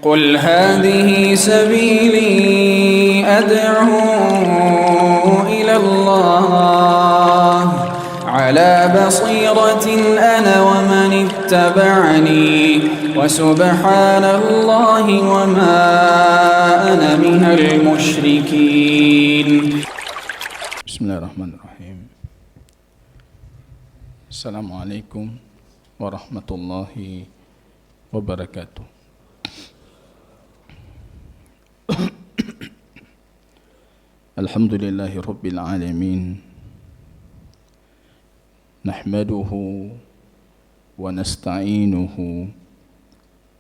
قل هذه سبيلي أدعو إلى الله على بصيرة أنا ومن اتبعني وسبحان الله وما أنا من المشركين. بسم الله الرحمن الرحيم. السلام عليكم ورحمة الله وبركاته. الحمد لله رب العالمين، نحمده ونستعينه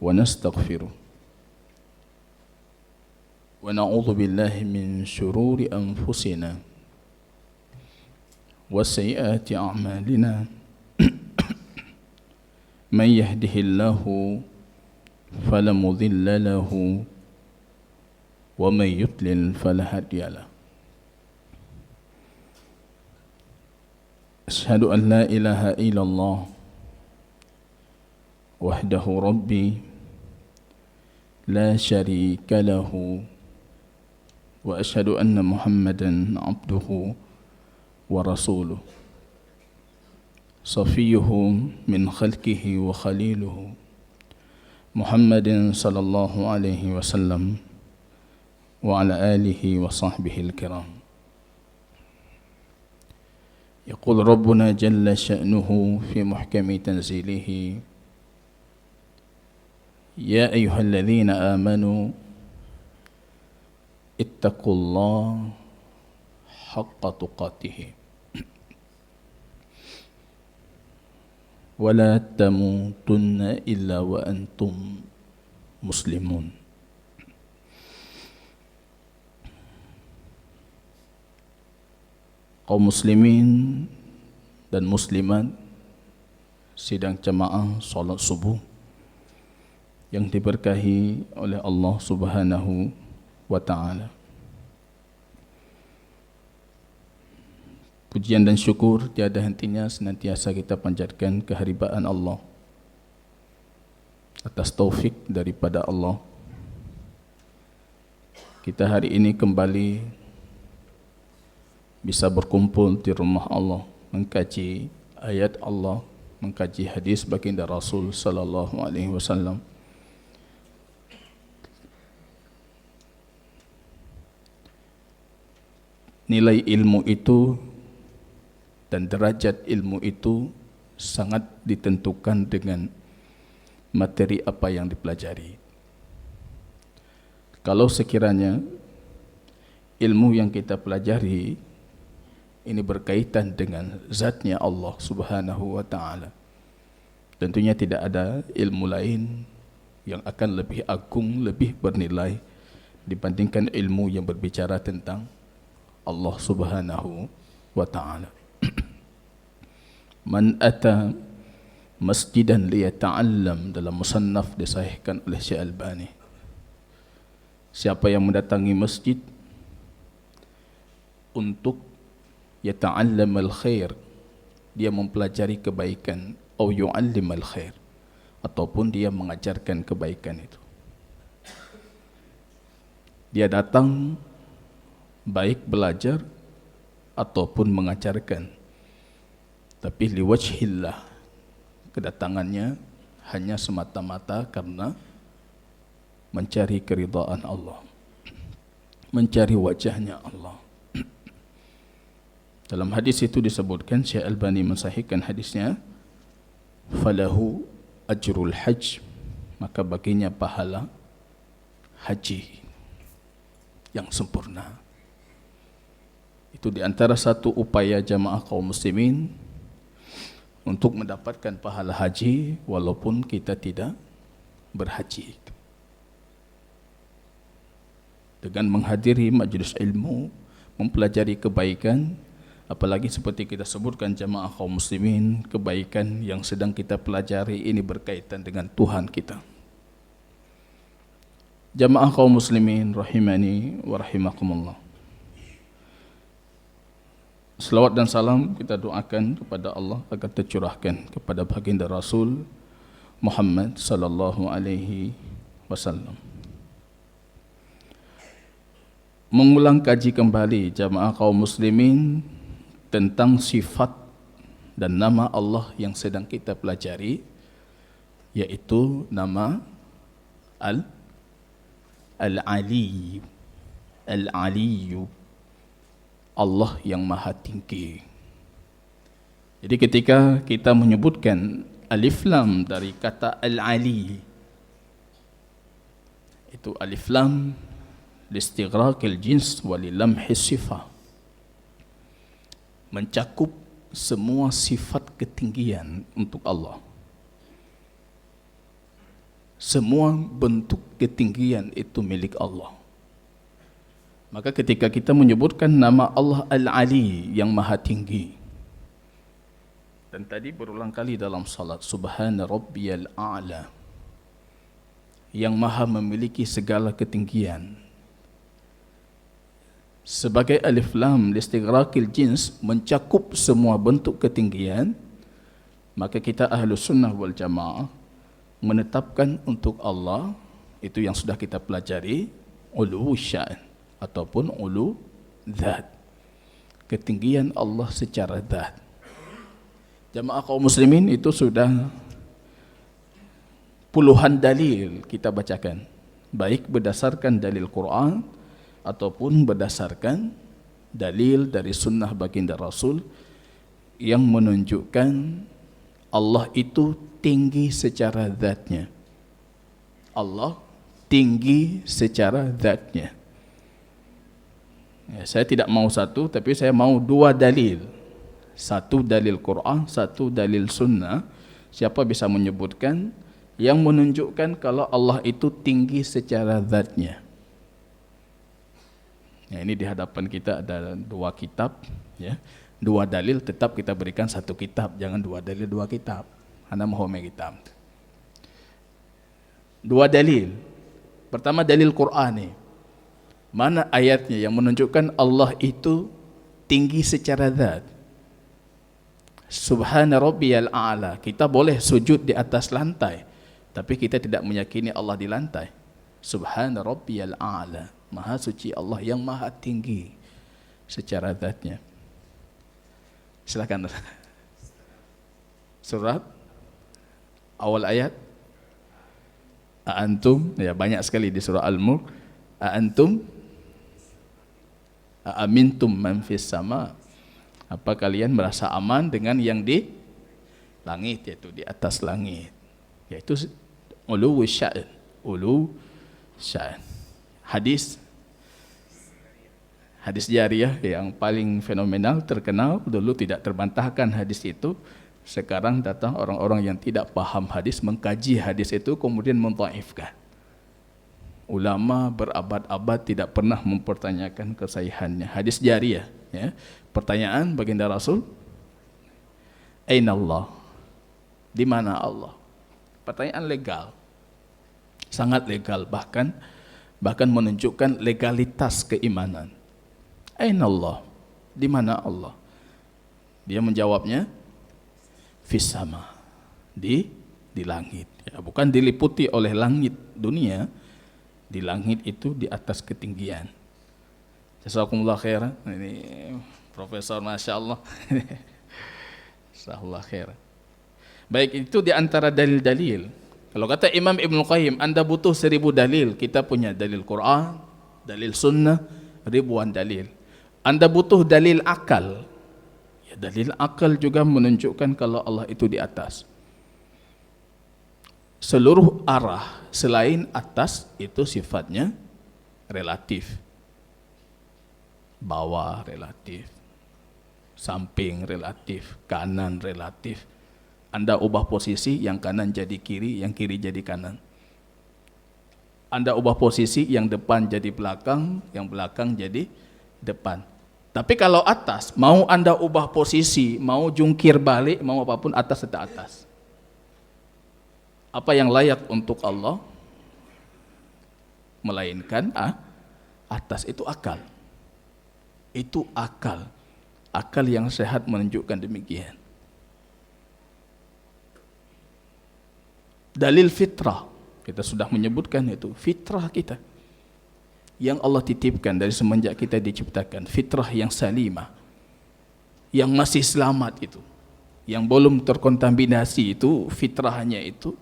ونستغفره ونعوذ بالله من شرور أنفسنا وسيئات أعمالنا من يهده الله فلا مضل له ومن يضلل فلا هادي له. أشهد أن لا إله إلا الله وحده ربي لا شريك له، وأشهد أن محمدا عبده ورسوله صفيه من خلقه وخليله محمد صلى الله عليه وسلم وعلى آله وصحبه الكرام. يقول ربنا جل شأنه في محكم تنزيله: يا أيها الذين آمنوا اتقوا الله حق تقاته ولا تموتن إلا وأنتم مسلمون. Kaum muslimin dan muslimat sidang jamaah salat subuh yang diberkahi oleh Allah Subhanahu wa ta'ala. Pujian dan syukur tiada hentinya senantiasa kita panjatkan keharibaan Allah atas taufik daripada Allah. Kita hari ini kembali bisa berkumpul di rumah Allah, mengkaji ayat Allah, mengkaji hadis baginda Rasul sallallahu alaihi wasallam. Nilai ilmu itu dan derajat ilmu itu sangat ditentukan dengan materi apa yang dipelajari. Kalau sekiranya ilmu yang kita pelajari ini berkaitan dengan zatnya Allah Subhanahu wa ta'ala, tentunya tidak ada ilmu lain yang akan lebih agung, lebih bernilai dibandingkan ilmu yang berbicara tentang Allah Subhanahu wa ta'ala. Man ata masjidan liyata'allam, dalam musannaf disahihkan oleh Syekh Albani, siapa yang mendatangi masjid untuk yata'allam al-khair, dia mempelajari kebaikan, atau yu'allim al-khair, ataupun dia mengajarkan kebaikan itu. Dia datang baik belajar ataupun mengajarkan, tapi liwajhillah, kedatangannya hanya semata-mata karena mencari keridhaan Allah, mencari wajahnya Allah. Dalam hadis itu disebutkan, Syekh Albani mensahihkan hadisnya, falahu ajrul hajj, maka baginya pahala haji yang sempurna. Itu di antara satu upaya jamaah kaum muslimin untuk mendapatkan pahala haji walaupun kita tidak berhaji. Dengan menghadiri majlis ilmu, mempelajari kebaikan, apalagi seperti kita sebutkan jamaah kaum muslimin, kebaikan yang sedang kita pelajari ini berkaitan dengan Tuhan kita. Jamaah kaum muslimin rahimani wa rahimakumullah. Selawat dan salam kita doakan kepada Allah agar tercurahkan kepada baginda Rasul Muhammad sallallahu alaihi wasallam. mengulang kaji kembali jamaah kaum muslimin tentang sifat dan nama Allah yang sedang kita pelajari, yaitu nama Al-Ali, Al-Aliyu, Allah yang maha tinggi. Jadi ketika kita menyebutkan alif lam dari kata Al-Ali, itu alif lam listighraqil jins wa lilamhis sifah, mencakup semua sifat ketinggian untuk Allah. Semua bentuk ketinggian itu milik Allah. Maka ketika kita menyebutkan nama Allah Al-Ali yang maha tinggi, dan tadi berulang kali dalam salat, Subhana Rabbiyal A'la, yang maha memiliki segala ketinggian. Sebagai alif lam listighraqil jins, mencakup semua bentuk ketinggian, maka kita Ahlus Sunnah wal Jamaah menetapkan untuk Allah, itu yang sudah kita pelajari, ulu sya'an ataupun ulu zat, ketinggian Allah secara zat. Jamaah kaum muslimin, itu sudah puluhan dalil kita bacakan, baik berdasarkan dalil Quran ataupun berdasarkan dalil dari sunnah baginda Rasul yang menunjukkan Allah itu tinggi secara zatnya. Allah tinggi secara zatnya. Ya, saya tidak mau satu, tapi saya mau dua dalil. Satu dalil Quran, satu dalil sunnah. Siapa bisa menyebutkan yang menunjukkan kalau Allah itu tinggi secara zatnya? Ya, ini di hadapan kita ada dua kitab, ya. Dua dalil, tetap kita berikan satu kitab, jangan dua dalil dua kitab. Anda mau kitab. Dua dalil. Pertama dalil Quran nih. Mana ayatnya yang menunjukkan Allah itu tinggi secara zat? Subhana Rabbiyal A'la. Kita boleh sujud di atas lantai, tapi kita tidak meyakini Allah di lantai. Subhana Rabbiyal A'la, maha suci Allah yang maha tinggi secara zatnya. Silakan. Surat awal ayat, A'antum, ya banyak sekali di surah Al-Mulk. A'antum a'amintum man fis sama, apa kalian merasa aman dengan yang di langit, yaitu di atas langit, yaitu ulu sya'an, ulu sya'an. Hadis jariyah yang paling fenomenal, terkenal, dulu tidak terbantahkan hadis itu. Sekarang datang orang-orang yang tidak paham hadis, mengkaji hadis itu, kemudian mendhaifkan. Ulama berabad-abad tidak pernah mempertanyakan kesahihannya. Hadis jariyah, ya. Pertanyaan baginda Rasul, Aina Allah? Di mana Allah? Pertanyaan legal, sangat legal, bahkan menunjukkan legalitas keimanan. Aina Allah? Di mana Allah? Dia menjawabnya, fis sama, di langit, ya, bukan diliputi oleh langit dunia, di langit itu di atas ketinggian. Jazakumullah khairan. Ini Profesor, Masya Allah. Jazakumullah khairan. Baik, itu di antara dalil-dalil. Kalau kata Imam Ibn Qayyim, Anda butuh 1000 dalil. Kita punya dalil Quran, dalil sunnah, ribuan dalil. Anda butuh dalil akal. Ya, dalil akal juga menunjukkan kalau Allah itu di atas. Seluruh arah selain atas itu sifatnya relatif. Bawah relatif, samping relatif, kanan relatif. Anda ubah posisi, yang kanan jadi kiri, yang kiri jadi kanan. Anda ubah posisi, yang depan jadi belakang, yang belakang jadi depan. Tapi kalau atas, mau Anda ubah posisi, mau jungkir balik, mau apapun, atas tetap atas. Apa yang layak untuk Allah? Melainkan atas, itu akal. Itu akal. Akal yang sehat menunjukkan demikian. Dalil fitrah, kita sudah menyebutkan itu, fitrah kita. yang Allah titipkan dari semenjak kita diciptakan, fitrah yang salimah, yang masih selamat itu, yang belum terkontaminasi itu, fitrahnya itu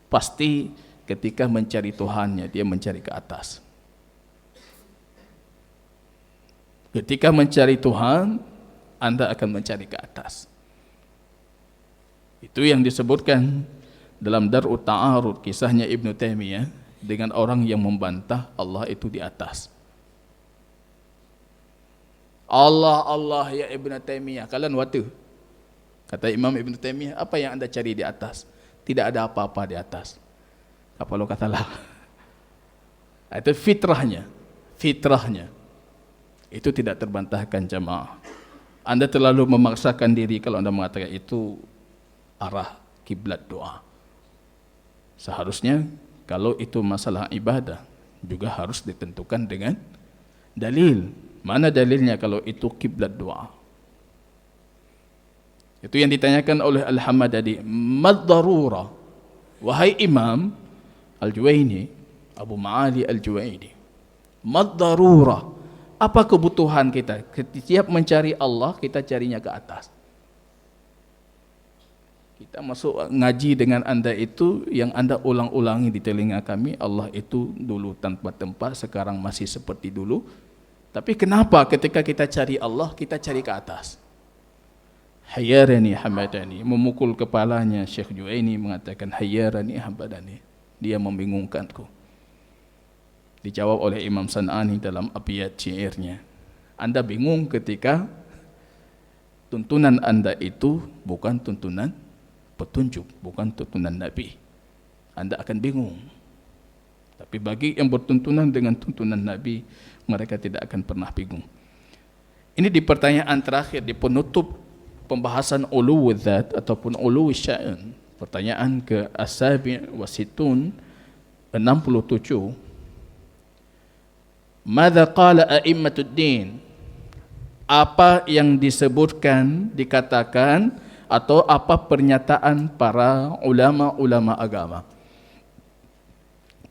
pasti ketika mencari Tuhannya dia mencari ke atas. Ketika mencari Tuhan, Anda akan mencari ke atas. Itu yang disebutkan dalam Dar'ut Ta'arud, kisahnya Ibn Taimiyah dengan orang yang membantah Allah itu di atas. Allah, Allah ya Ibn Taimiyah, kalian watu. Kata Imam Ibn Taimiyah, apa yang anda cari di atas? Tidak ada apa-apa di atas. Apa lo katalah? Itu fitrahnya. Fitrahnya. Itu tidak terbantahkan jamaah. Anda terlalu memaksakan diri kalau anda mengatakan itu arah kiblat doa. Seharusnya kalau itu masalah ibadah juga harus ditentukan dengan dalil. Mana dalilnya kalau itu kiblat doa? Itu yang ditanyakan oleh Al-Hamadani. Mad-darura, wahai Imam Al-Juwaini, Abu Ma'ali Al-Juwaini, mad-darura, apa kebutuhan kita? Setiap mencari Allah, kita carinya ke atas. Kita masuk ngaji dengan anda itu, yang anda ulang-ulangi di telinga kami, Allah itu dulu tanpa tempat, sekarang masih seperti dulu. Tapi kenapa ketika kita cari Allah, kita cari ke atas? Hayyarani hamadani, memukul kepalanya Syekh Juwaini mengatakan hayyarani hamadani, dia membingungkanku. Dijawab oleh Imam San'ani dalam abiyat syairnya, anda bingung ketika tuntunan anda itu bukan tuntunan petunjuk, bukan tuntunan Nabi. Anda akan bingung. Tapi bagi yang bertuntunan dengan tuntunan Nabi, mereka tidak akan pernah bingung. Ini di pertanyaan terakhir, di penutup pembahasan uluwul dzat ataupun uluwul sya'an. Pertanyaan ke as-sabi' wa situn 67. Madza qala a'immatud din? Apa yang disebutkan, dikatakan atau apa pernyataan para ulama-ulama agama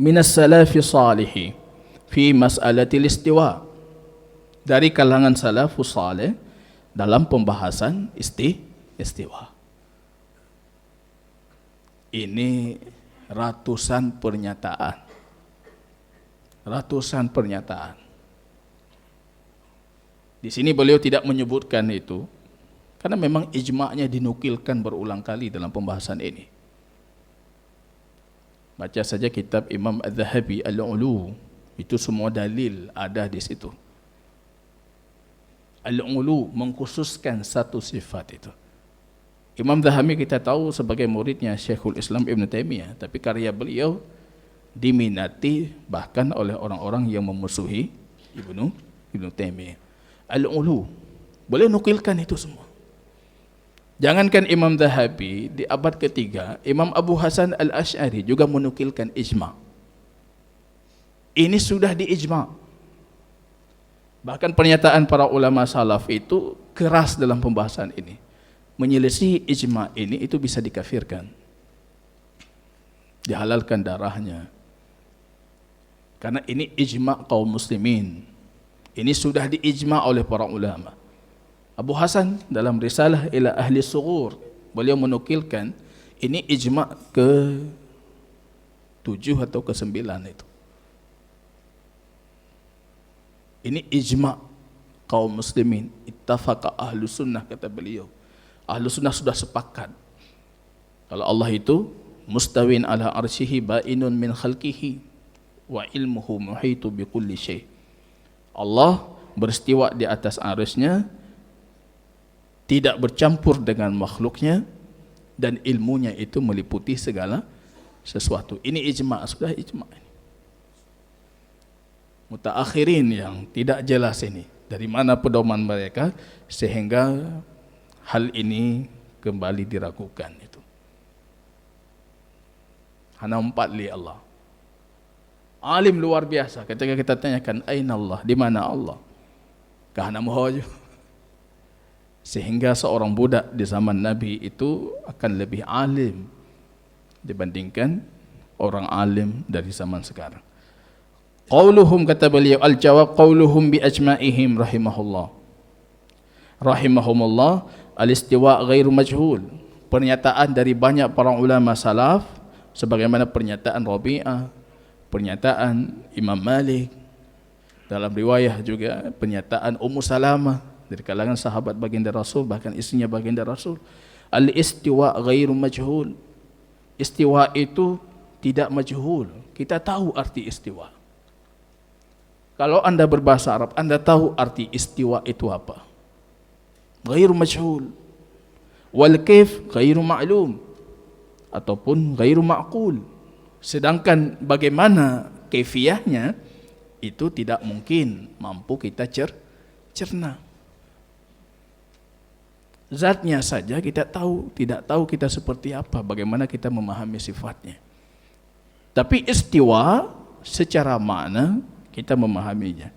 minas salafi salihi fi mas'alatil istiwa, dari kalangan salafus salih dalam pembahasan istiwa. Ini ratusan pernyataan. Ratusan pernyataan. Di sini beliau tidak menyebutkan itu karena memang ijma'nya dinukilkan berulang kali dalam pembahasan ini. Baca saja kitab Imam Az-Zahabi Al-Ulu, itu semua dalil ada di situ. Al-Ulu mengkhususkan satu sifat itu. Imam Zahabi kita tahu sebagai muridnya Syekhul Islam Ibn Taimiyah, tapi karya beliau diminati bahkan oleh orang-orang yang memusuhi Ibn Taimiyah. Al-Ulu boleh nukilkan itu semua. Jangankan Imam Zahabi, di abad ketiga Imam Abu Hasan Al-Asy'ari juga menukilkan ijma'. Ini sudah diijma'. Bahkan pernyataan para ulama salaf itu keras dalam pembahasan ini. Menyelesaikan ijma' ini itu bisa dikafirkan, dihalalkan darahnya. Karena ini ijma' kaum muslimin. Ini sudah diijma' oleh para ulama. Abu Hasan dalam risalah ila ahli sughur, beliau menukilkan ini ijma' ke 7 atau ke 9 itu. Ini ijma' kaum muslimin, ittafaqa ahlu sunnah, kata beliau. Ahlu sunnah sudah sepakat kalau Allah itu mustawin ala arsyihi ba'inun min khalqihi wa ilmuhu muhitu bi kulli syai'. Allah beristiwa di atas arsy-Nya, tidak bercampur dengan makhluknya, dan ilmunya itu meliputi segala sesuatu. Ini ijma', sudah ijma'. Mutaakhirin yang tidak jelas ini, dari mana pedoman mereka sehingga hal ini kembali diragukan itu. Hana 4 li Allah. Alim luar biasa. Ketika kita tanyakan aina Allah, di mana Allah? Kahana muhaju. Sehingga seorang budak di zaman Nabi itu akan lebih alim dibandingkan orang alim dari zaman sekarang. Qauluhum, kata beliau, al-jawab qauluhum bi ajma'ihim rahimahumullah al-istiwa ghairu majhul. Pernyataan dari banyak para ulama salaf, sebagaimana pernyataan Rabi'ah, pernyataan Imam Malik, dalam riwayah juga pernyataan Ummu Salamah dari kalangan sahabat baginda Rasul, bahkan istrinya baginda Rasul, al-istiwa ghairu majhul. Istiwa itu tidak majhul. Kita tahu arti istiwa. Kalau Anda berbahasa Arab, Anda tahu arti istiwa itu apa. Ghairu majhul. Wal kaif ghairu ma'lum, ataupun ghairu ma'qul. Sedangkan bagaimana kaifiyahnya itu tidak mungkin mampu kita cerna. Zatnya saja kita tahu, tidak tahu kita seperti apa, bagaimana kita memahami sifatnya. Tapi istiwa secara makna kita memahaminya.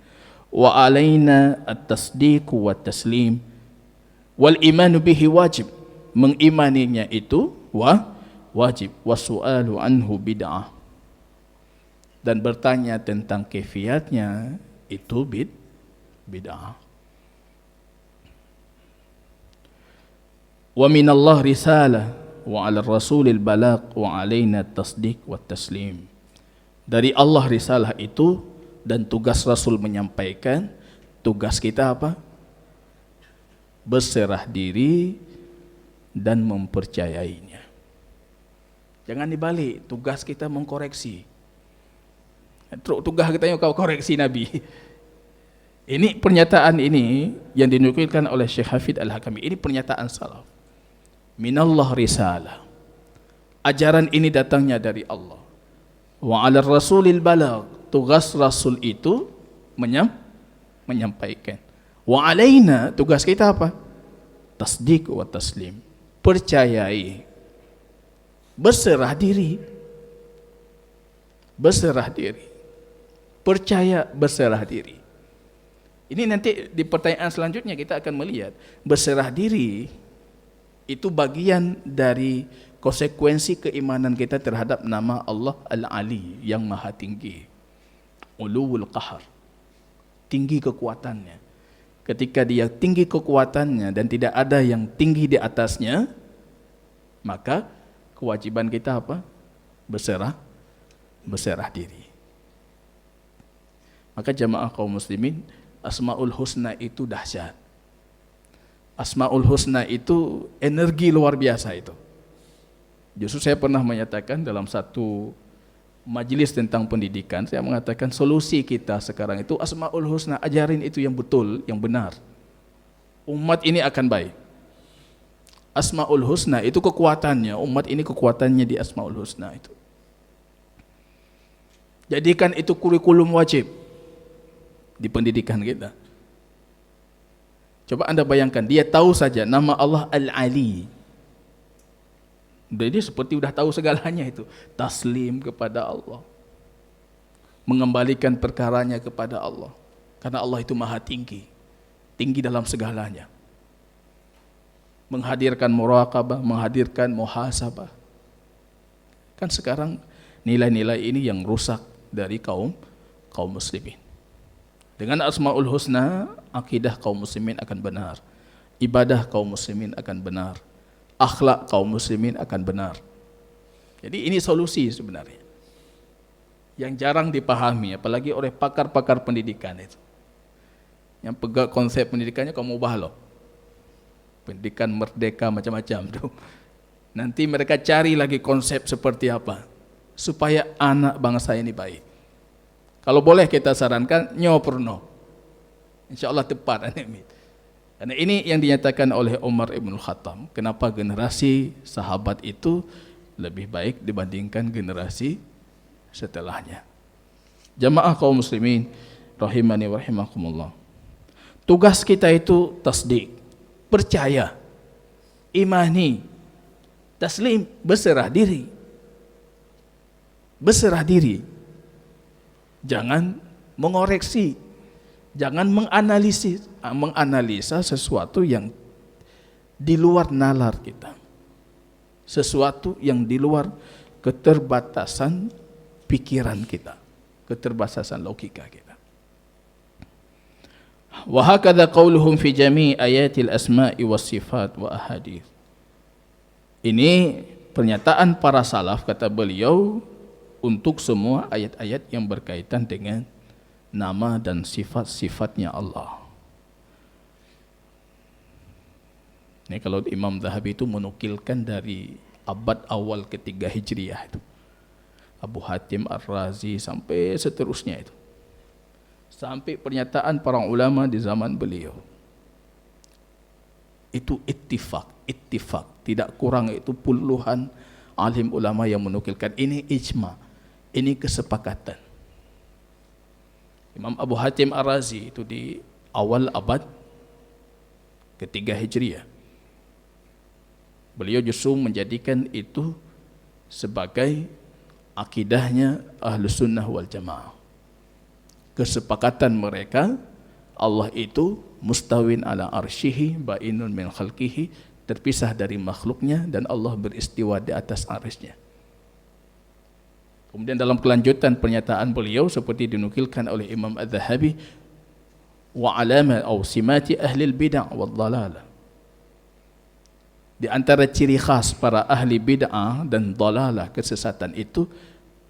Wa alaina at-tasdiq wa taslim wal imanu bihi wajib. Mengimaninya itu wajib. Wasu'alu anhu bid'ah. Dan bertanya tentang kaifiatnya itu bid'ah. Wa minallah risalah wa 'ala rasulil balagh wa 'alaina at-tasdiq wa taslim. Dari Allah risalah itu dan tugas Rasul menyampaikan. Tugas kita apa? Berserah diri dan mempercayainya. Jangan dibalik, tugas kita mengkoreksi. Tugas kita yang kau koreksi Nabi. Ini pernyataan ini yang dinukilkan oleh Syekh Hafidh Al-Hakami. Ini pernyataan salaf. Minallah risalah. Ajaran ini datangnya dari Allah. Wa 'ala rasulil balagh. Tugas Rasul itu menyampaikan. Wa 'alaina, tugas kita apa? Tasdiq wa taslim. Percayai, berserah diri, percaya, berserah diri. Ini nanti di pertanyaan selanjutnya kita akan melihat berserah diri itu bagian dari konsekuensi keimanan kita terhadap nama Allah Al-Ali yang maha tinggi, uluwul qahar, tinggi kekuatannya. Ketika dia tinggi kekuatannya dan tidak ada yang tinggi di atasnya, maka kewajiban kita apa? Berserah diri. Maka jamaah kaum muslimin, Asmaul Husna itu dahsyat. Asmaul Husna itu energi luar biasa itu. Justru saya pernah menyatakan dalam satu majelis tentang pendidikan, saya mengatakan solusi kita sekarang itu Asmaul Husna, ajarin itu yang betul, yang benar. Umat ini akan baik. Asmaul Husna itu kekuatannya, umat ini kekuatannya di Asmaul Husna itu. Jadikan itu kurikulum wajib di pendidikan kita. Coba Anda bayangkan, dia tahu saja nama Allah Al-Ali. Jadi seperti sudah tahu segalanya itu. Taslim kepada Allah. Mengembalikan perkaranya kepada Allah. Karena Allah itu maha tinggi. Tinggi dalam segalanya. Menghadirkan muraqabah, menghadirkan muhasabah. Kan sekarang nilai-nilai ini yang rusak dari kaum muslimin. Dengan Asmaul Husna, akidah kaum muslimin akan benar. Ibadah kaum muslimin akan benar. Akhlak kaum muslimin akan benar. Jadi ini solusi sebenarnya. Yang jarang dipahami, apalagi oleh pakar-pakar pendidikan itu. Yang pegang konsep pendidikannya kamu ubah loh. Pendidikan merdeka macam-macam tuh. Nanti mereka cari lagi konsep seperti apa supaya anak bangsa ini baik. Kalau boleh kita sarankan nyoperno. Insyaallah tepat ini. Karena ini yang dinyatakan oleh Umar Ibn Khattab. Kenapa generasi sahabat itu lebih baik dibandingkan generasi setelahnya. Jamaah kaum muslimin rahimani wa rahimakumullah. Tugas kita itu tasdik, percaya, imani, taslim, berserah diri. Berserah diri. Jangan mengoreksi, jangan menganalisa sesuatu yang di luar nalar kita. Sesuatu yang di luar keterbatasan pikiran kita. keterbatasan logika kita. Wa hakadha qauluhum fi jami' ayatil asma'i was sifat wa ahadits. Ini pernyataan para salaf, kata beliau, untuk semua ayat-ayat yang berkaitan dengan nama dan sifat-sifatnya Allah. Ini kalau Imam Zahabi itu menukilkan dari abad awal ketiga Hijriah itu. Abu Hatim Ar-Razi sampai seterusnya itu. Sampai pernyataan para ulama di zaman beliau. Itu ittifaq. Tidak kurang itu puluhan alim ulama yang menukilkan. Ini ijma. Ini kesepakatan. Imam Abu Hatim Ar-Razi itu di awal abad ketiga Hijriah. Beliau justru menjadikan itu sebagai akidahnya Ahlus Sunnah wal Jamaah. Kesepakatan mereka, Allah itu mustawin ala arsyihi ba'inun min khalqihi, terpisah dari makhluknya, dan Allah beristiwa di atas arsy-Nya. Kemudian dalam kelanjutan pernyataan beliau seperti dinukilkan oleh Imam Az-Zahabi, wa alama aw simati ahli al-bid'ah wal dhalalah. Di antara ciri khas para ahli bid'ah dan dhalalah, kesesatan itu,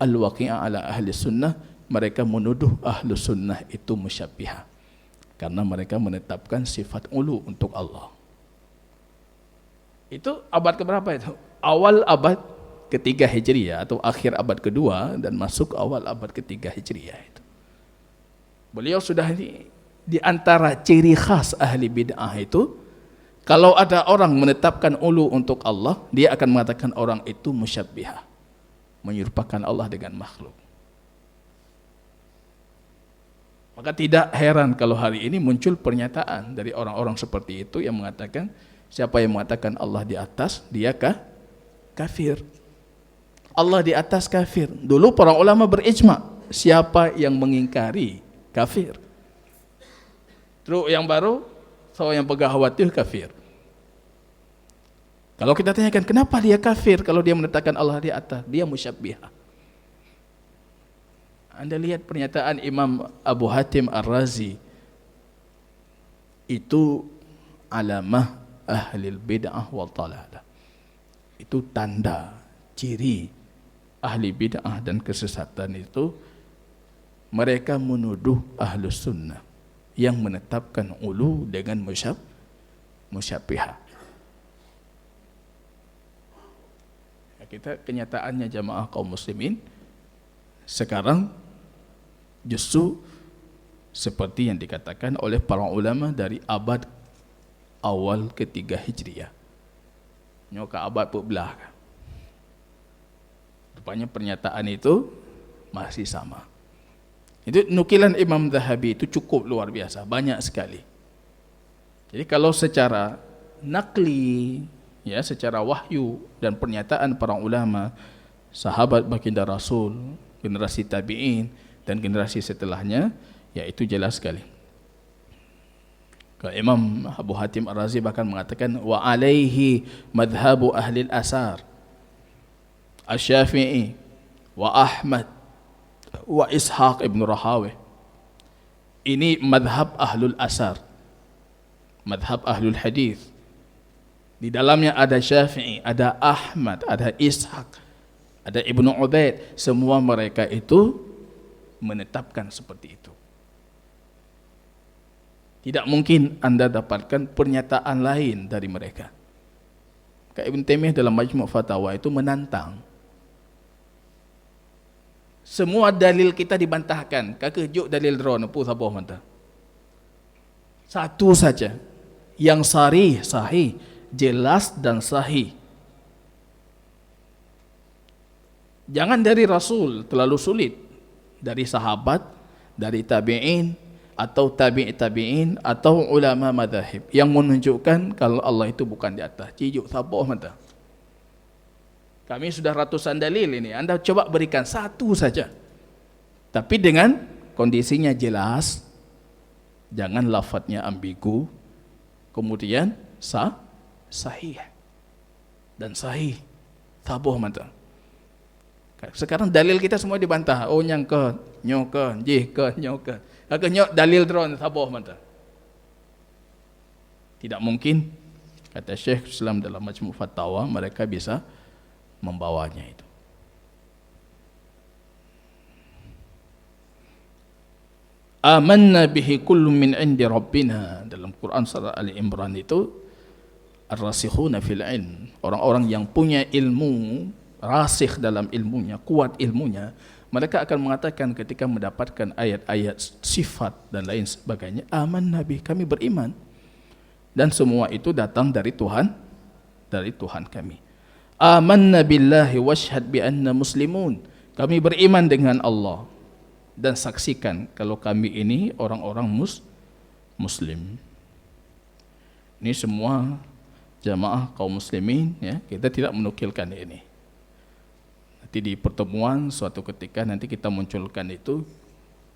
al-waqi'ah ala ahli sunnah, mereka menuduh ahli sunnah itu musyabbihah karena mereka menetapkan sifat ulu untuk Allah. Itu abad keberapa itu? Awal abad ketiga Hijriah atau akhir abad kedua dan masuk awal abad ketiga Hijriah itu. Beliau sudah di antara ciri khas ahli bid'ah itu, kalau ada orang menetapkan ulu untuk Allah, dia akan mengatakan orang itu musyabbihah, menyerupakan Allah dengan makhluk. Maka tidak heran kalau hari ini muncul pernyataan dari orang-orang seperti itu yang mengatakan, siapa yang mengatakan Allah di atas, dia kafir. Allah di atas kafir. Dulu para ulama berijma, siapa yang mengingkari kafir. Terus yang baru, yang pegawati kafir. Kalau kita tanyakan kenapa dia kafir kalau dia menetapkan Allah di atas, dia musyabbihah. Anda lihat pernyataan Imam Abu Hatim Ar-Razi, itu alamah ahlil bid'ah wal dhalalah. Itu tanda, ciri ahli bid'ah dan kesesatan itu, mereka menuduh ahlus sunnah yang menetapkan ulu dengan musyabbihah. Kita kenyataannya jamaah kaum muslimin sekarang justru seperti yang dikatakan oleh para ulama dari abad awal ketiga Hijriah. Nyoka abad berbelah. Rupanya pernyataan itu masih sama. Itu nukilan Imam Zahabi itu cukup luar biasa, banyak sekali. Jadi kalau secara nakli, ya, secara wahyu dan pernyataan para ulama, sahabat baginda Rasul, generasi tabi'in dan generasi setelahnya, ya itu jelas sekali. Imam Abu Hatim Ar-Razi bahkan mengatakan, wa alaihi madhabu ahli al-asar Asy-Syafi'i wa Ahmad wa Ishaq ibn Rahawih. Ini madhab ahlul asar, madhab ahlul hadis. Di dalamnya ada Syafi'i, ada Ahmad, ada Ishaq, ada Ibnu Ubaid. Semua mereka itu menetapkan seperti itu. Tidak mungkin Anda dapatkan pernyataan lain dari mereka. Ibn Taimiyah dalam Majmu' Fatawa itu menantang. Semua dalil kita dibantahkan. Kakek dalil drone pu saboh mantah. Satu saja yang sahih, jelas dan sahih. Jangan dari Rasul, terlalu sulit. Dari sahabat, dari tabi'in, atau tabi'in, atau ulama madhahib yang menunjukkan kalau Allah itu bukan di atas. Cijuk saboh mantah. Kami sudah ratusan dalil ini. Anda coba berikan satu saja. Tapi dengan kondisinya jelas. Jangan lafadznya ambigu. Kemudian sahih. Dan sahih. Tabuh mata. Sekarang dalil kita semua dibantah. Oh, yang nyoka, jihka, nyoka. Agak nyok dalil drone sabah mata. Tidak mungkin, kata Syekh Islam dalam Majmu' Fatawa, mereka bisa membawanya itu. Amanna bihi kullu min indi rabbina. Dalam Quran surah Ali Imran itu, ar-rasikhuna fil ilm, orang-orang yang punya ilmu, rasikh dalam ilmunya, kuat ilmunya, mereka akan mengatakan ketika mendapatkan ayat-ayat sifat dan lain sebagainya, aman Nabi, kami beriman. Dan semua itu datang dari Tuhan kami. Amanna billahi washhad bi anna muslimun. Kami beriman dengan Allah dan saksikan kalau kami ini orang-orang muslim. Ini semua jamaah kaum muslimin, ya, kita tidak menukilkan ini. Nanti di pertemuan suatu ketika nanti kita munculkan itu,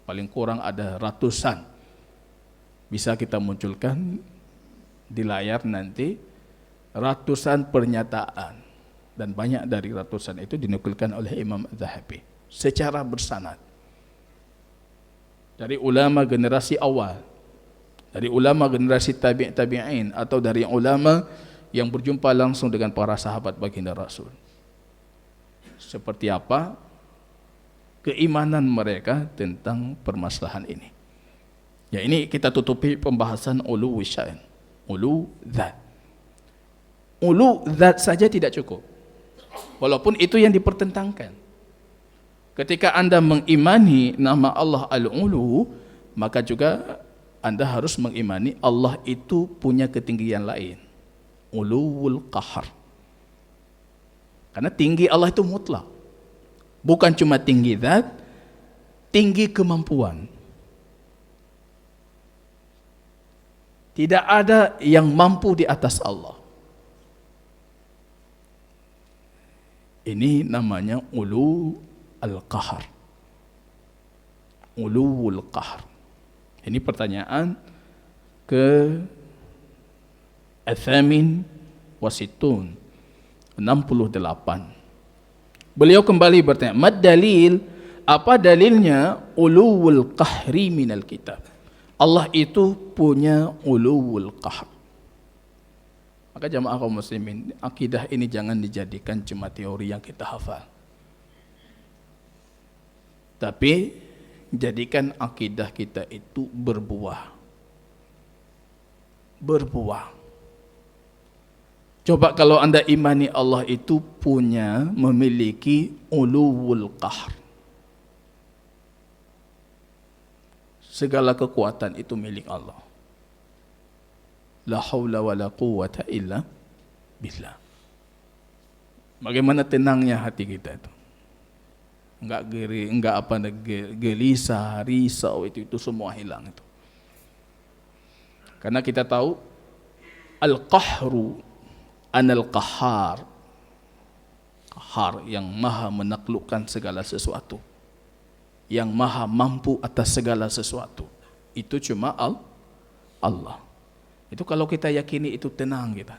paling kurang ada ratusan bisa kita munculkan di layar nanti, ratusan pernyataan, dan banyak dari ratusan itu dinukilkan oleh Imam Az-Zahabi secara bersanad dari ulama generasi awal, dari ulama generasi tabi'in, atau dari ulama yang berjumpa langsung dengan para sahabat baginda Rasul. Seperti apa keimanan mereka tentang permasalahan ini. Ya, ini kita tutupi pembahasan ulu wisyain, ulu zat. Ulu zat saja tidak cukup, walaupun itu yang dipertentangkan. Ketika Anda mengimani nama Allah Al-Ulu, maka juga Anda harus mengimani Allah itu punya ketinggian lain, Uluwul Qahar. Karena tinggi Allah itu mutlak, bukan cuma tinggi zat, tinggi kemampuan. Tidak ada yang mampu di atas Allah. Ini namanya Ulu Al-Qahar, Uluwul Qahar. Ini pertanyaan ke Athamin Wasitun 68. Beliau kembali bertanya, mad dalil, apa dalilnya uluwul qahri minal kitab? Allah itu punya uluwul qahr. Maka jamaah kaum muslimin, akidah ini jangan dijadikan cuma teori yang kita hafal, tapi jadikan akidah kita itu berbuah. Coba kalau Anda imani Allah itu memiliki uluwul qahr. Segala kekuatan itu milik Allah. La haula wa la quwwata illa billah. Bagaimana tenangnya hati kita itu. Enggak gelisah, risau, itu semua hilang itu. Karena kita tahu al-qahru anal qahar, qahar yang maha menaklukkan segala sesuatu, yang maha mampu atas segala sesuatu, itu cuma Allah. Itu kalau kita yakini, itu tenang kita,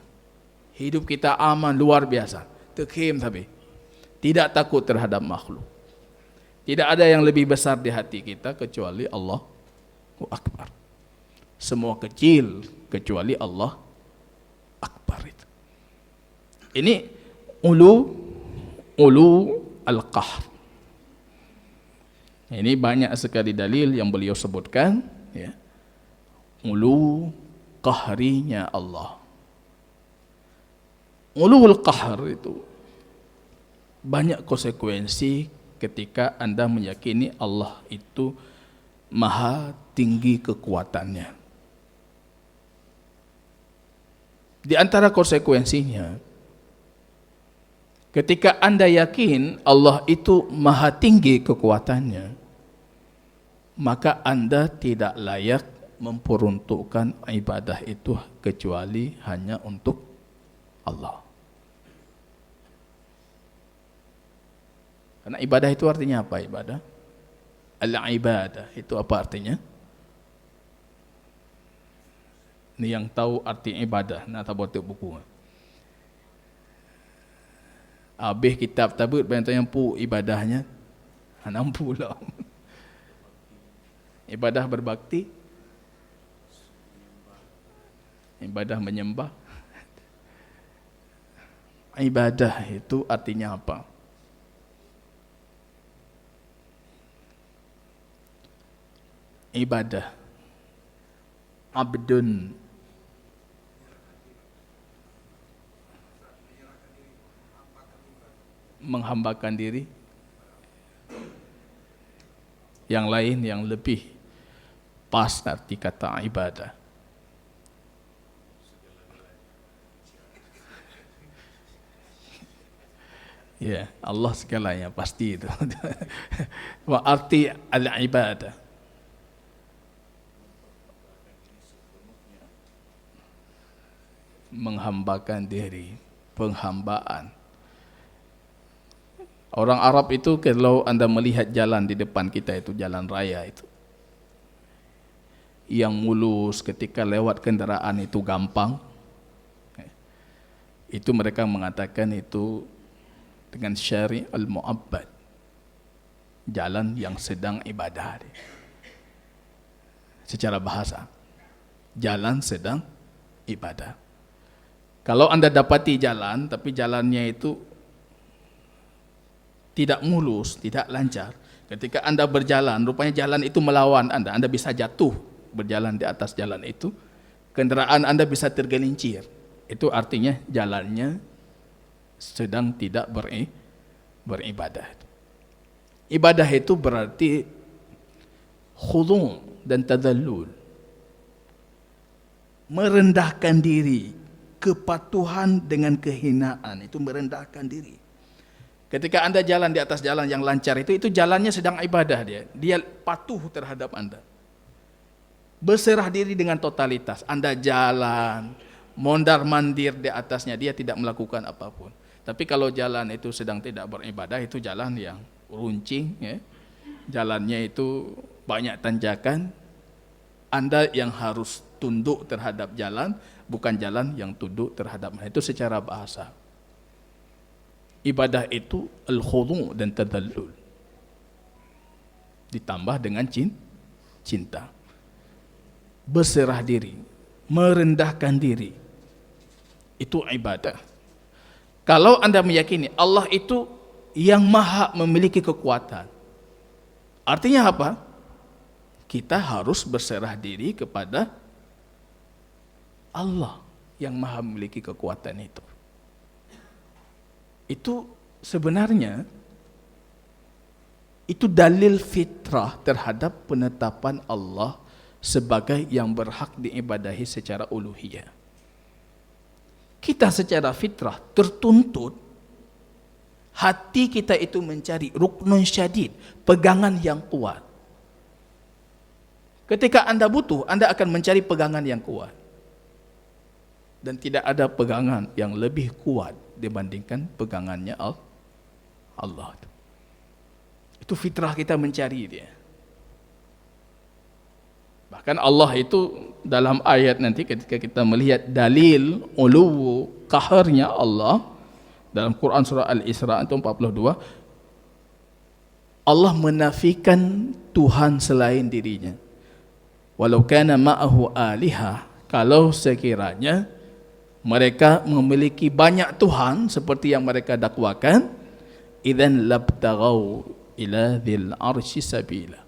hidup kita aman luar biasa, tekim, tapi tidak takut terhadap makhluk. Tidak ada yang lebih besar di hati kita kecuali Allahu Akbar. Semua kecil kecuali Allah Akbar itu. Ini ulu al-qahr. Ini banyak sekali dalil yang beliau sebutkan, ya. Ulu qahrinya Allah. Uluul qahr itu banyak konsekuensi ketika Anda meyakini Allah itu maha tinggi kekuatannya. Di antara konsekuensinya, ketika Anda yakin Allah itu maha tinggi kekuatannya, maka Anda tidak layak memperuntukkan ibadah itu kecuali hanya untuk Allah. Karena ibadah itu artinya apa? Ibadah, al-ibadah itu apa artinya? Ini yang tahu arti ibadah, nak tak buat buku. Habis kitab tabut banyak yang pu ibadahnya, nampu lah. Ibadah berbakti, ibadah menyembah. Ibadah itu artinya apa? Ibadah, abdun, menghambakan diri. Yang lain yang lebih pas arti kata ibadah. Ya, Allah segalanya pasti itu. Wa arti al-ibadah. Menghambakan diri, penghambaan. Orang Arab itu kalau Anda melihat jalan di depan kita itu jalan raya itu yang mulus, ketika lewat kendaraan itu gampang. Itu mereka mengatakan itu dengan syari' al-mu'abbad, jalan yang sedang ibadah. Secara bahasa, jalan sedang ibadah. Kalau Anda dapati jalan tapi jalannya itu tidak mulus, tidak lancar, ketika Anda berjalan, rupanya jalan itu melawan Anda, Anda bisa jatuh berjalan di atas jalan itu, kendaraan Anda bisa tergelincir. Itu artinya jalannya sedang tidak beribadah. Ibadah itu berarti khudhu' dan tadallul, merendahkan diri, kepatuhan dengan kehinaan, itu merendahkan diri. Ketika Anda jalan di atas jalan yang lancar itu jalannya sedang ibadah dia patuh terhadap Anda. Berserah diri dengan totalitas. Anda jalan, mondar-mandir di atasnya, dia tidak melakukan apapun. Tapi kalau jalan itu sedang tidak beribadah, itu jalan yang runcing, ya. Jalannya itu banyak tanjakan. Anda yang harus tunduk terhadap jalan, bukan jalan yang tunduk terhadap Anda. Itu secara bahasa. Ibadah itu al-khudhu' dan tadallul, ditambah dengan cinta. Berserah diri, merendahkan diri, itu ibadah. Kalau Anda meyakini Allah itu yang maha memiliki kekuatan, artinya apa? Kita harus berserah diri kepada Allah yang maha memiliki kekuatan itu. Itu sebenarnya itu dalil fitrah terhadap penetapan Allah sebagai yang berhak diibadahi secara uluhiyah. Kita secara fitrah tertuntut hati kita itu mencari ruknun syadid, pegangan yang kuat. Ketika Anda butuh, Anda akan mencari pegangan yang kuat. Dan tidak ada pegangan yang lebih kuat dibandingkan pegangannya Allah. Itu fitrah kita mencari dia. Bahkan Allah itu dalam ayat nanti ketika kita melihat dalil uluwu qaharnya Allah dalam Quran surah Al-Isra itu 42, Allah menafikan Tuhan selain dirinya. Walau kana ma'ahu alihah, kalau sekiranya mereka memiliki banyak Tuhan seperti yang mereka dakwakan, idzan labtaghaw ila dzil arsy sabila.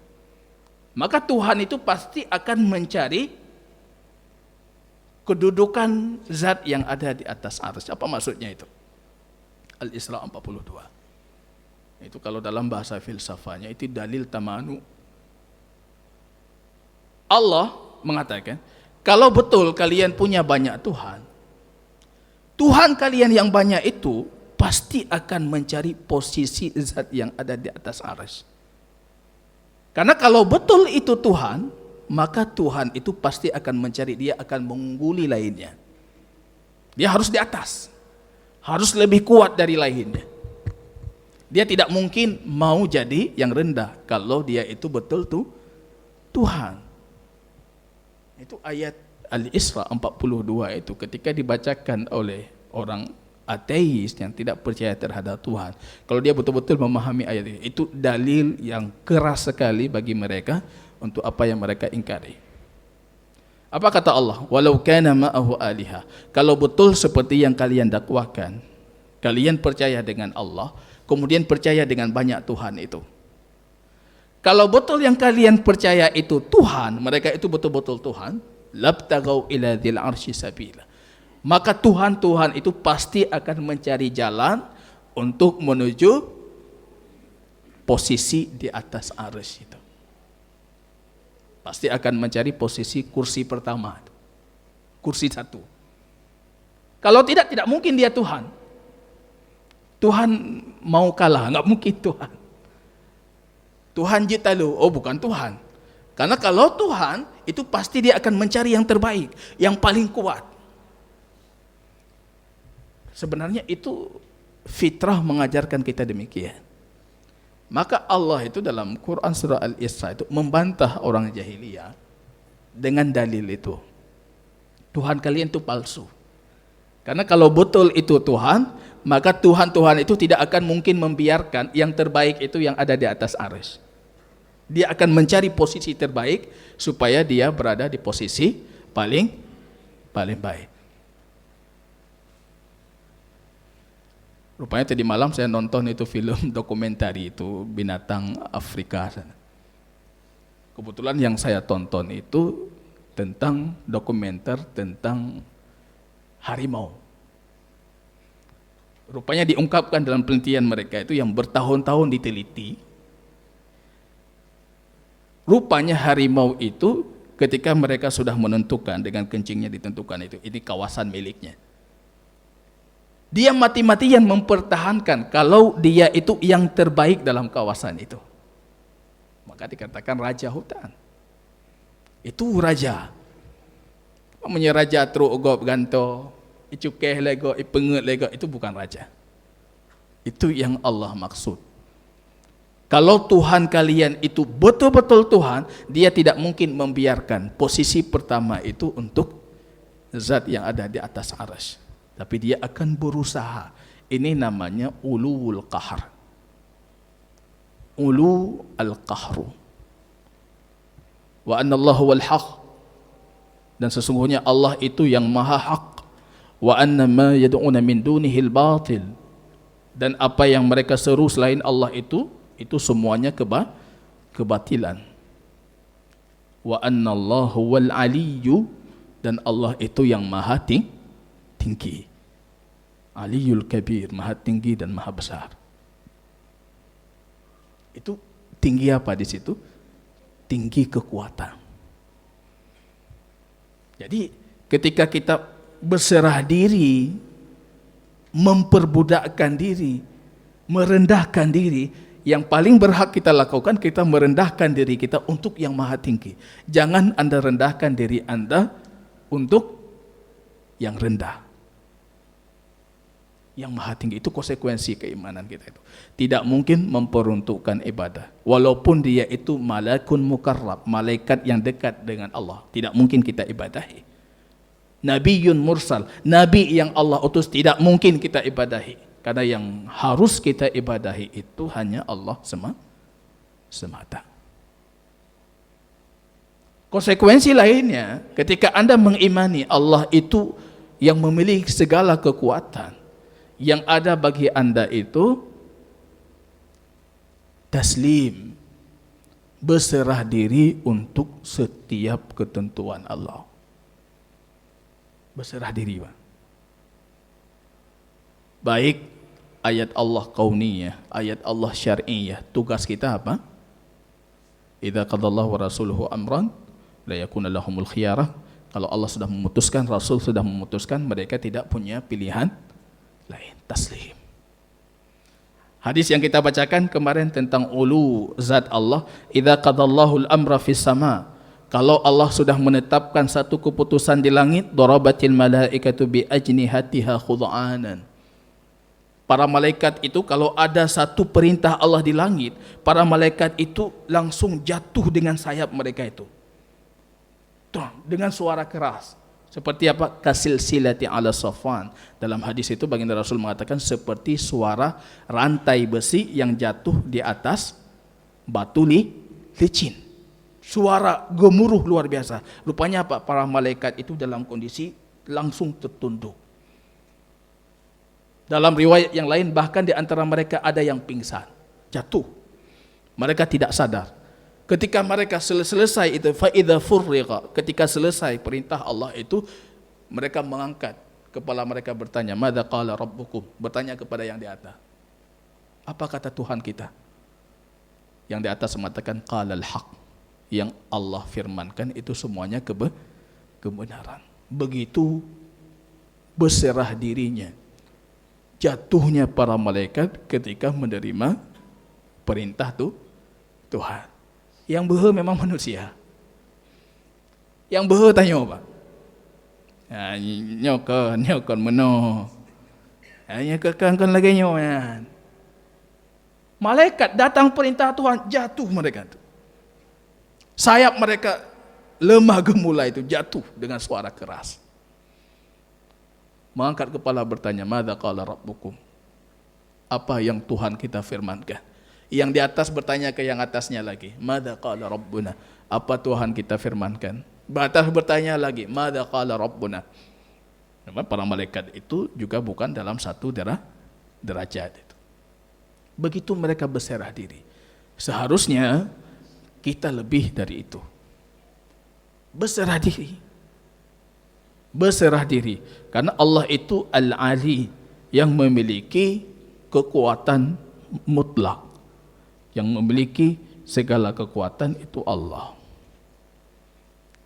Maka Tuhan itu pasti akan mencari kedudukan zat yang ada di atas arsy. Apa maksudnya itu? Al-Isra 42. Itu kalau dalam bahasa filsafanya itu dalil tamanu. Allah mengatakan, kalau betul kalian punya banyak Tuhan, Tuhan kalian yang banyak itu pasti akan mencari posisi zat yang ada di atas arsy. Karena kalau betul itu Tuhan, maka Tuhan itu pasti akan mencari, dia akan mengungguli lainnya. Dia harus di atas, harus lebih kuat dari lainnya. Dia tidak mungkin mau jadi yang rendah kalau dia itu betul tuh Tuhan. Itu ayat Al-Isra 42 itu ketika dibacakan oleh orang ateis yang tidak percaya terhadap Tuhan, kalau dia betul-betul memahami ayat ini, itu dalil yang keras sekali bagi mereka untuk apa yang mereka ingkari. Apa kata Allah? Walau kana ma'ahu aliha. Kalau betul seperti yang kalian dakwakan, kalian percaya dengan Allah, kemudian percaya dengan banyak Tuhan itu. Kalau betul yang kalian percaya itu Tuhan, mereka itu betul-betul Tuhan, labtagau ila dzil arsy sabila. Maka Tuhan-Tuhan itu pasti akan mencari jalan untuk menuju posisi di atas arsy itu. Pasti akan mencari posisi kursi pertama, kursi satu. Kalau tidak mungkin dia Tuhan. Tuhan mau kalah, nggak mungkin Tuhan. Tuhan jitalu, oh bukan Tuhan. Karena kalau Tuhan, itu pasti dia akan mencari yang terbaik, yang paling kuat. Sebenarnya itu fitrah mengajarkan kita demikian. Maka Allah itu dalam Quran surah Al-Isra itu membantah orang jahiliyah dengan dalil itu. Tuhan kalian itu palsu. Karena kalau betul itu Tuhan, maka Tuhan-Tuhan itu tidak akan mungkin membiarkan yang terbaik itu yang ada di atas arsy. Dia akan mencari posisi terbaik supaya dia berada di posisi paling baik. Rupanya tadi malam saya nonton itu film dokumentari itu binatang Afrika sana. Kebetulan yang saya tonton itu tentang dokumenter tentang harimau. Rupanya diungkapkan dalam penelitian mereka itu yang bertahun-tahun diteliti. Rupanya harimau itu ketika mereka sudah menentukan dengan kencingnya ditentukan itu, ini kawasan miliknya. Dia mati-matian mempertahankan kalau dia itu yang terbaik dalam kawasan itu. Maka dikatakan raja hutan. Itu raja. Namanya raja truk gop ganto, icukeh lego, ipenget lego, itu bukan raja. Itu yang Allah maksud. Kalau Tuhan kalian itu betul-betul Tuhan, dia tidak mungkin membiarkan posisi pertama itu untuk zat yang ada di atas arsy. Tapi dia akan berusaha. Ini namanya uluwul qahar. Ulu al-qahru. Wa anna Allahu wal haq. Dan sesungguhnya Allah itu yang maha hak. Wa anna ma yad'una min dunihi al-batil. Dan apa yang mereka seru selain Allah itu semuanya kebatilan. Wa anna Allahu wal aliyyu. Dan Allah itu yang maha tinggi. Aliyul kabir, maha tinggi dan maha besar. Itu tinggi apa di situ? Tinggi kekuatan. Jadi ketika kita berserah diri, memperbudakkan diri, merendahkan diri, yang paling berhak kita lakukan, kita merendahkan diri kita untuk yang maha tinggi. Jangan Anda rendahkan diri Anda untuk yang rendah. Yang maha tinggi itu konsekuensi keimanan kita itu. Tidak mungkin memperuntukkan ibadah. Walaupun dia itu malakun mukarrab, malaikat yang dekat dengan Allah. Tidak mungkin kita ibadahi. Nabiyyun mursal, nabi yang Allah utus, tidak mungkin kita ibadahi. Karena yang harus kita ibadahi itu hanya Allah semata. Konsekuensi lainnya, ketika Anda mengimani Allah itu yang memiliki segala kekuatan, yang ada bagi Anda itu taslim, berserah diri untuk setiap ketentuan Allah. Berserah diri, Pak. Baik ayat Allah kauniyah, ayat Allah syar'iyah, tugas kita apa? Idza qadallahu wa rasuluhu amran la yakuna lahumul khiyarah. Kalau Allah sudah memutuskan, Rasul sudah memutuskan, mereka tidak punya pilihan lain. Taslim. Hadis yang kita bacakan kemarin tentang ulu zat Allah, idza qadallahu al-amra fis sama. Kalau Allah sudah menetapkan satu keputusan di langit, darabatil malaikatu bi ajnihatiha khud'anan. Para malaikat itu kalau ada satu perintah Allah di langit, para malaikat itu langsung jatuh dengan sayap mereka itu. Dengan suara keras. Seperti apa? Kasil silati ala safan. Dalam hadis itu baginda Rasul mengatakan seperti suara rantai besi yang jatuh di atas batu licin. Suara gemuruh luar biasa. Rupanya apa? Para malaikat itu dalam kondisi langsung tertunduk. Dalam riwayat yang lain bahkan di antara mereka ada yang pingsan, jatuh. Mereka tidak sadar. Ketika mereka selesai itu, faidha furriqa, ketika selesai perintah Allah itu, mereka mengangkat kepala mereka bertanya, madza qala rabbukum? Bertanya kepada yang di atas. Apa kata Tuhan kita? Yang di atas mengatakan qalal haq. Yang Allah firmankan itu semuanya kebenaran. Begitu berserah dirinya, jatuhnya para malaikat ketika menerima perintah Tuhan. Yang beha memang manusia. Yang beha tanya apa? Nyokon meno. Nyokan lagi nyokan. Malaikat datang perintah Tuhan, jatuh mereka itu. Sayap mereka lemah gemulai itu jatuh dengan suara keras. Mengangkat kepala bertanya, madza qala rabbukum? Apa yang Tuhan kita firmankan? Yang di atas bertanya ke yang atasnya lagi, madza qala rabbuna? Apa Tuhan kita firmankan? Batas bertanya lagi, madza qala rabbuna? Para malaikat itu juga bukan dalam satu derajat itu. Begitu mereka berserah diri. Seharusnya kita lebih dari itu. Berserah diri. Berserah diri. Karena Allah itu Al-Ali, yang memiliki kekuatan mutlak. Yang memiliki segala kekuatan itu Allah.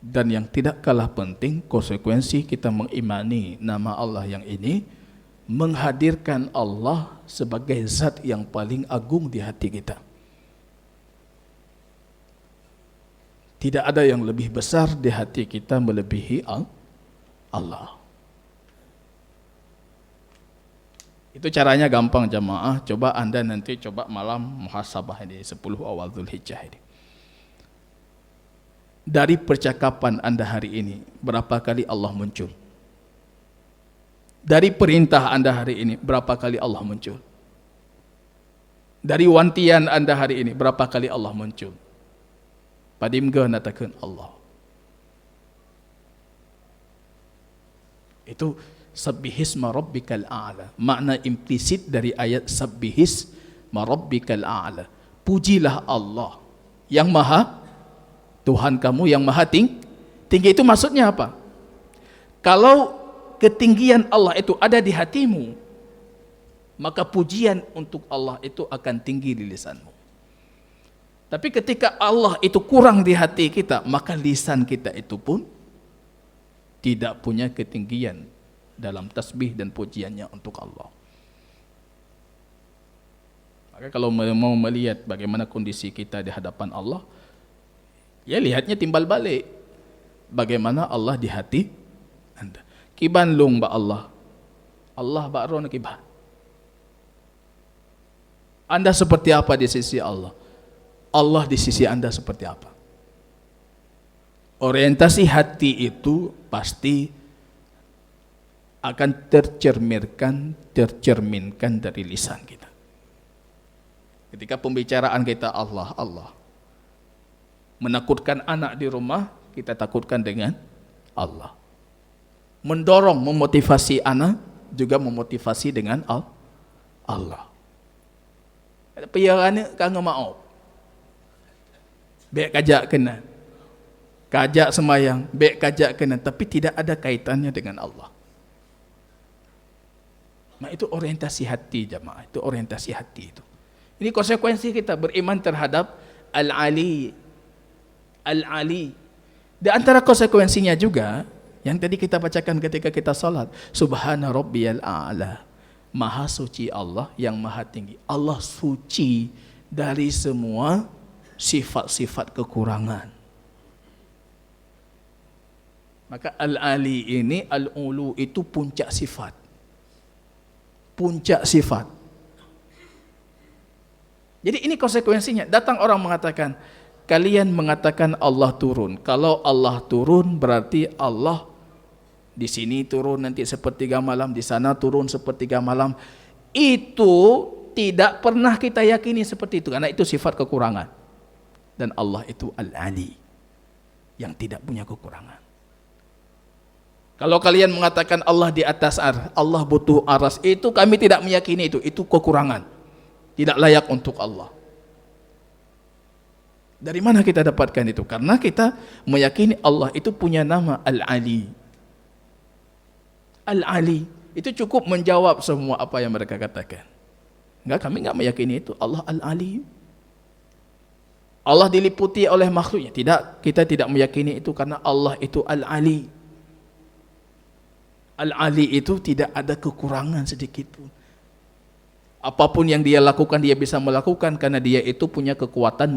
Dan yang tidak kalah penting, konsekuensi kita mengimani nama Allah yang ini, menghadirkan Allah sebagai zat yang paling agung di hati kita. Tidak ada yang lebih besar di hati kita melebihi Allah. Itu caranya gampang jamaah. Coba anda nanti coba malam muhasabah ini 10 awal Dzulhijjah ini. Dari percakapan anda hari ini, berapa kali Allah muncul? Dari perintah anda hari ini, berapa kali Allah muncul? Dari wantian anda hari ini, berapa kali Allah muncul? Padimga natakan Allah. Itu sabbihisma rabbikal a'la. Makna implisit dari ayat sabbihisma rabbikal a'la. Pujilah Allah yang maha, Tuhan kamu yang maha tinggi. Itu maksudnya apa? Kalau ketinggian Allah itu ada di hatimu, maka pujian untuk Allah itu akan tinggi di lisanmu. Tapi ketika Allah itu kurang di hati kita, maka lisan kita itu pun tidak punya ketinggian dalam tasbih dan pujiannya untuk Allah. Maka kalau mau melihat bagaimana kondisi kita di hadapan Allah, ya lihatnya timbal balik. Bagaimana Allah di hati anda. Kiban lung ba Allah. Allah ba'ron kiban. Anda seperti apa di sisi Allah? Allah di sisi anda seperti apa? Orientasi hati itu pasti akan tercerminkan dari lisan kita. Ketika pembicaraan kita Allah, Allah. Menakutkan anak di rumah, kita takutkan dengan Allah. Mendorong, memotivasi anak, juga memotivasi dengan Allah. Piyarannya kangen maaf. Bek kajak kena. Kajak semayang, bek kajak kena, tapi tidak ada kaitannya dengan Allah. Nah, itu orientasi hati jamaah, itu orientasi hati itu. Ini konsekuensi kita beriman terhadap Al-Ali. Al-Ali. Di antara konsekuensinya juga yang tadi kita bacakan ketika kita salat, Subhana rabbiyal a'la. Maha suci Allah yang maha tinggi. Allah suci dari semua sifat-sifat kekurangan. Maka Al-Ali ini, Al-Ulu itu puncak sifat. Puncak sifat. Jadi ini konsekuensinya. Datang orang mengatakan, kalian mengatakan Allah turun. Kalau Allah turun berarti Allah di sini turun nanti sepertiga malam, di sana turun sepertiga malam. Itu tidak pernah kita yakini seperti itu, karena itu sifat kekurangan. Dan Allah itu Al-Ali. yang tidak punya kekurangan. Kalau kalian mengatakan Allah di atas arsy, Allah butuh arsy, itu kami tidak meyakini itu kekurangan. Tidak layak untuk Allah. Dari mana kita dapatkan itu? Karena kita meyakini Allah itu punya nama Al-Ali. Al-Ali itu cukup menjawab semua apa yang mereka katakan. Enggak, kami enggak meyakini itu. Allah Al-Ali. Allah diliputi oleh makhluknya. Tidak, kita tidak meyakini itu karena Allah itu Al-Ali. Al-Ali itu tidak ada kekurangan sedikit pun. Apapun yang dia lakukan, dia bisa melakukan karena dia itu punya kekuatan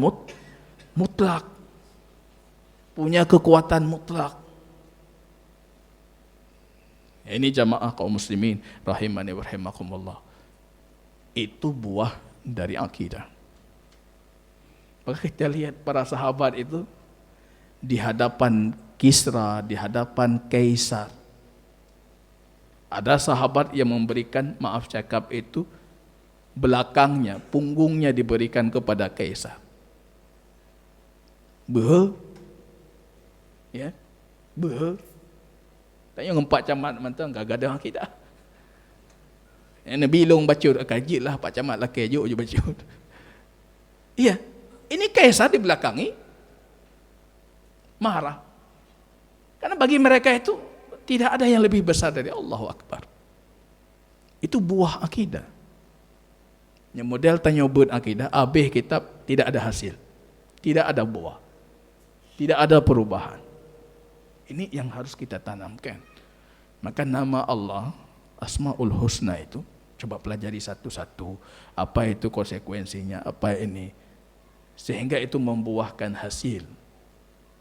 mutlak. Punya kekuatan mutlak. Ini jamaah kaum muslimin rahimani wa rahimakumullah. Itu buah dari akidah. Maka kita lihat para sahabat itu di hadapan Kisra, di hadapan Kaisar. Ada sahabat yang memberikan, maaf cakap itu, belakangnya, punggungnya diberikan kepada Kaisar. Ya, tanya ngumpat camat mantan gak ada kita. Nabi long bacut kaji lah pak camat laki je bacut. Iya, ini Kaisar di belakangi marah. Karena bagi mereka itu tidak ada yang lebih besar dari Allahu Akbar. Itu buah akidah. Yang model tanya buat akidah, habis kitab tidak ada hasil. Tidak ada buah. Tidak ada perubahan. Ini yang harus kita tanamkan. Maka nama Allah, Asmaul Husna itu, coba pelajari satu-satu. Apa itu konsekuensinya, apa ini. Sehingga itu membuahkan hasil.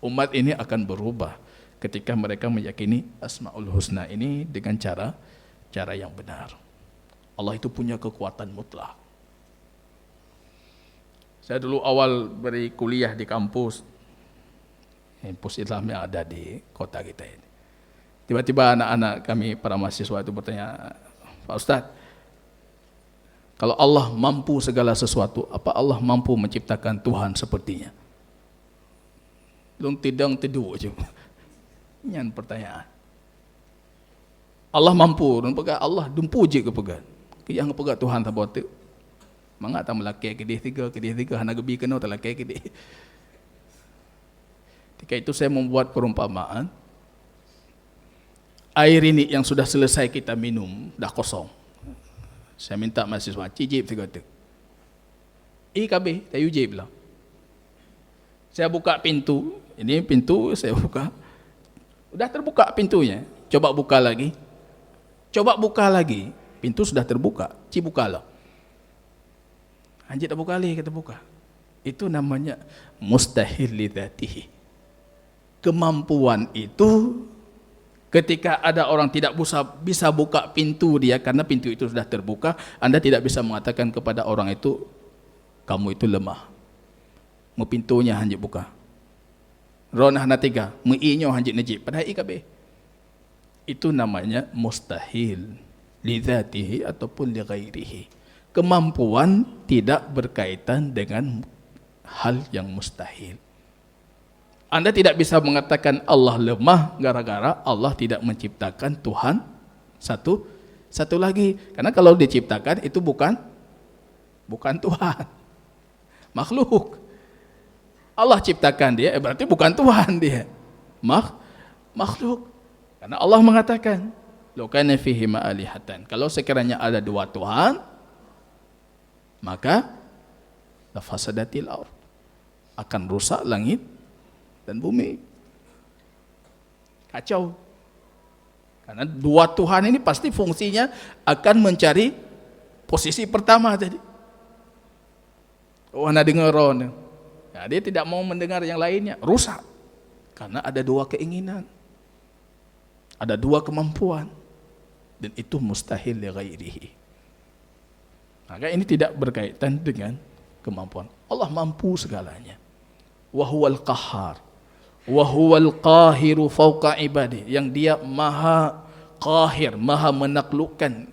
Umat ini akan berubah ketika mereka meyakini Asmaul Husna ini dengan cara yang benar. Allah itu punya kekuatan mutlak. Saya dulu awal beri kuliah di kampus Islam yang ada di kota kita ini. Tiba-tiba anak-anak kami, para mahasiswa itu bertanya, Pak Ustadz, kalau Allah mampu segala sesuatu, apa Allah mampu menciptakan Tuhan sepertinya? Belum tidang tidur je. Ini pertanyaan. Allah mampu, dan pegang Allah dumpu je ke pegang. Yang pegang Tuhan tak buat tu. Mangga tak melaki kedih tiga, hana gebi kena tak laki kedih. Ketika itu saya membuat perumpamaan. Air ini yang sudah selesai kita minum, dah kosong. Saya minta mahasiswa, cicip tiga tu. KB, tayu jib lah. Saya buka pintu, ini pintu saya buka. Sudah terbuka pintunya, coba buka lagi. Pintu sudah terbuka, bukalah. Anjir tak buka lagi, kita buka. Itu namanya mustahil lidzatihi. Kemampuan itu ketika ada orang tidak bisa buka pintu dia karena pintu itu sudah terbuka, Anda tidak bisa mengatakan kepada orang itu, kamu itu lemah. Mu pintunya hanya buka. Ronah natiga, mu inyo hanya najib. Padahal IKB. Itu namanya mustahil lidzatihi ataupun li ghairihi. Kemampuan tidak berkaitan dengan hal yang mustahil. Anda tidak bisa mengatakan Allah lemah gara-gara Allah tidak menciptakan Tuhan satu lagi. Karena kalau diciptakan itu bukan Tuhan. Makhluk. Allah ciptakan dia, berarti bukan Tuhan dia. Makhluk. Karena Allah mengatakan, "Law kana fihi ma'alihatan." Kalau sekiranya ada dua Tuhan, maka lafasadatil ardh, akan rusak langit dan bumi. Kacau. Karena dua Tuhan ini pasti fungsinya akan mencari posisi pertama tadi. Oh, anda dengar orang. Nah, dia tidak mau mendengar yang lainnya, rusak. Karena ada dua keinginan. Ada dua kemampuan. Dan itu mustahil li ghairihi. Maka ini tidak berkaitan dengan kemampuan. Allah mampu segalanya. Wa huwal qahhar. Wa huwal qahiru fawqa ibadi. Yang dia maha qahir, maha menaklukkan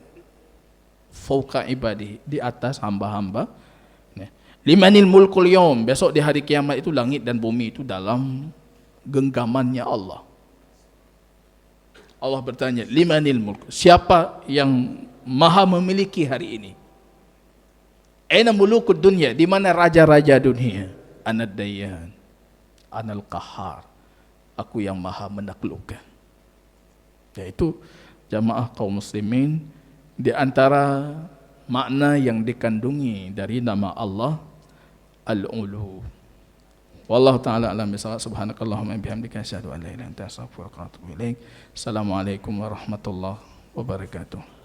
fawqa ibadi, di atas hamba-hamba. Limanil mulkul yawm. Besok di hari kiamat itu langit dan bumi itu dalam genggamannya Allah. Allah bertanya, limanil mulk, siapa yang maha memiliki hari ini? Aina mulukud dunya, di mana raja-raja dunia? Anad dayyan, anal qahhar, aku yang maha menaklukkan. Yaitu jamaah kaum muslimin, di antara makna yang dikandungi dari nama Allah Al-Ulu. Wallahu ta'ala alam bisawab. Subhanakallahumma bihamdika asyhadu an la ilaha illa anta astaghfiruka wa atubu ilaik. Assalamualaikum warahmatullahi wabarakatuh.